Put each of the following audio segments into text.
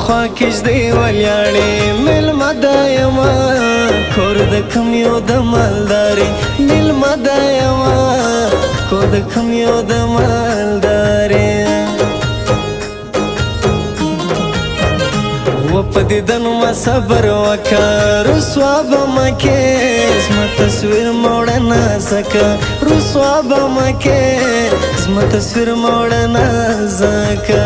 خوا کږدۍ ولیاړې مېلمه دا یمه کور د کوم یو د مالدارې مېلمه دا یمه کور د کوم یو د مالدارې و په دیدن ما صبر وکړه رسوا به مه کې زما تصویر مه وړه نازکه رسوا به مه کې زما تصویر مه وړه نازکه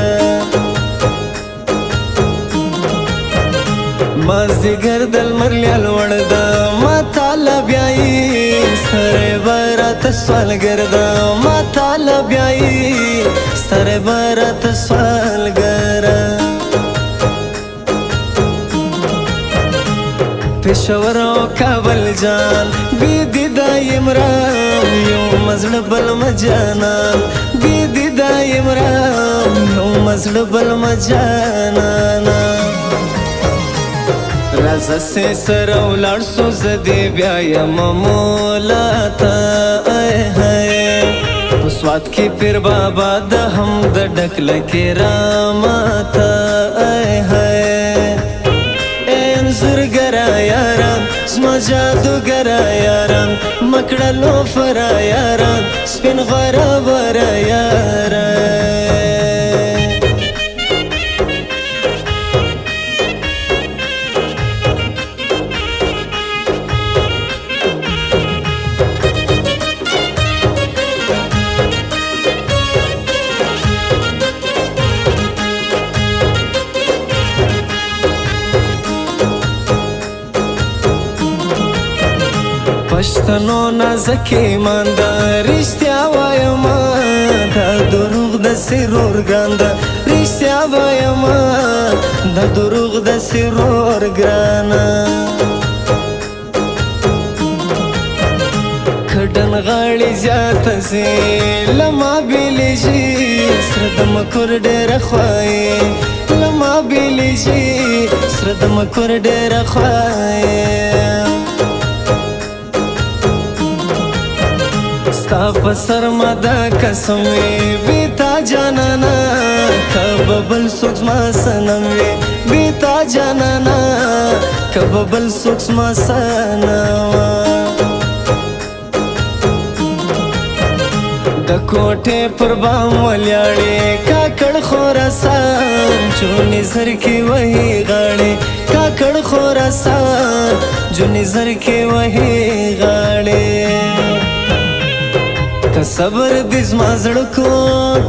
مازدیګر د لمر لوړ ده ما تاله بیایي ستړی به راته سوالګر ده ما تاله بیایي ستړی به راته سوالګره پېښور او کابل جان بې دیده یم رام یو مزړه بل مجانان بې دیده یم رام یو مزړه بل مجانانا راځه سې سره ولاړ سو زه دې بیا یم مولا ته ای هی په سوات کې پیر بابا د حمد ډکله کرامته ای هی انځورګره یاران زما جادوګره یاران مکړه لوفره یاران سپین غوره بره یاران پښتنو نازک ایمان ده رښتیا وایم دا دروغ د سرور ګانده رښتیا وایم دا دروغ د سرور ګرانه کډن غاړې زیاته سي لما بیلیږي سره د مکور ډېره خوایي لما بیلیږي سره د مکور ډېره خوایي ستا په سر ما دا قسم وي بې تا جانانا که به بل څوک زما صنم وي بې تا جانانا که به بل څوک زما صنم د کوټې پر بام ولیاړې کاکړ خراسان جونې زر کې وهي غاړې کاکړ خراسان جونې زر کې وهي غاړې که صبر دې زما زړه کو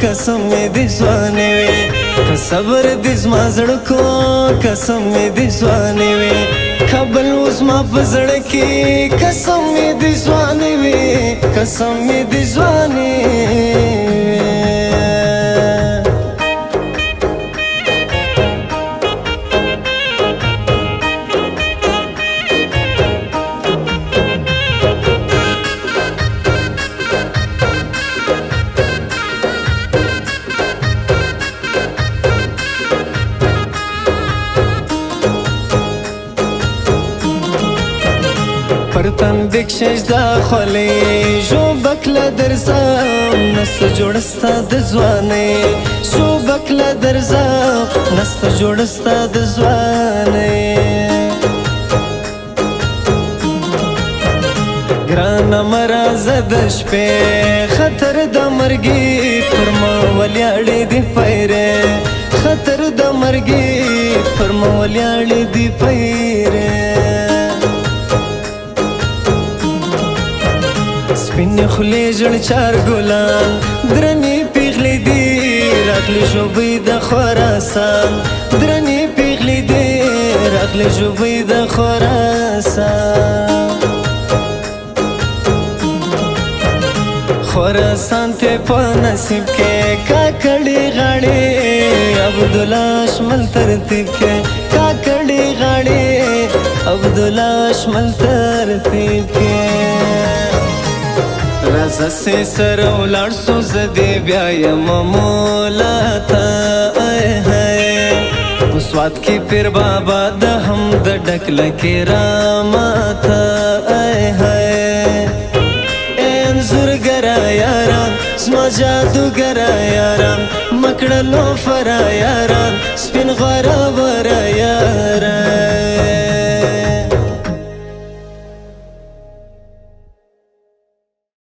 قسم مې دې ځوانې وې که صبر دې زما زړه کو قسم مې دې ځوانې وې کابل اوس ما په زړه کې قسم مې دې ځوانې وې قسم مې دې ځوانې پرتن دکشش دا خلی جو بکلا درزم نست جوړستا د ځواني جو بکلا درزم نست جوړستا د ځواني ګران مراز د شپې خطر د مرګي پر ما ولیاړې دی پیره خطر د مرګي پر ما ولیاړې دی پیره سپین خلی جړ چار ګلان درنې پیغلې دي راغلې ژوبۍ د خراسان درنې پیغلې دي راغلې ژوبۍ د خراسان خراسان ته په نصیب کې کاکړې غاړې عبدالله شمل ترتیب کې کاکړې غاړې عبدالله شمل ترتیب کې راځه سې سره ولاړ سو زه دې بیا یم مولا ته ای هی په سوات کې پیر بابا د حمد ډکله کرامته ای هی انځورګره یاران زما جادوګره یاران مکړه لوفره یاران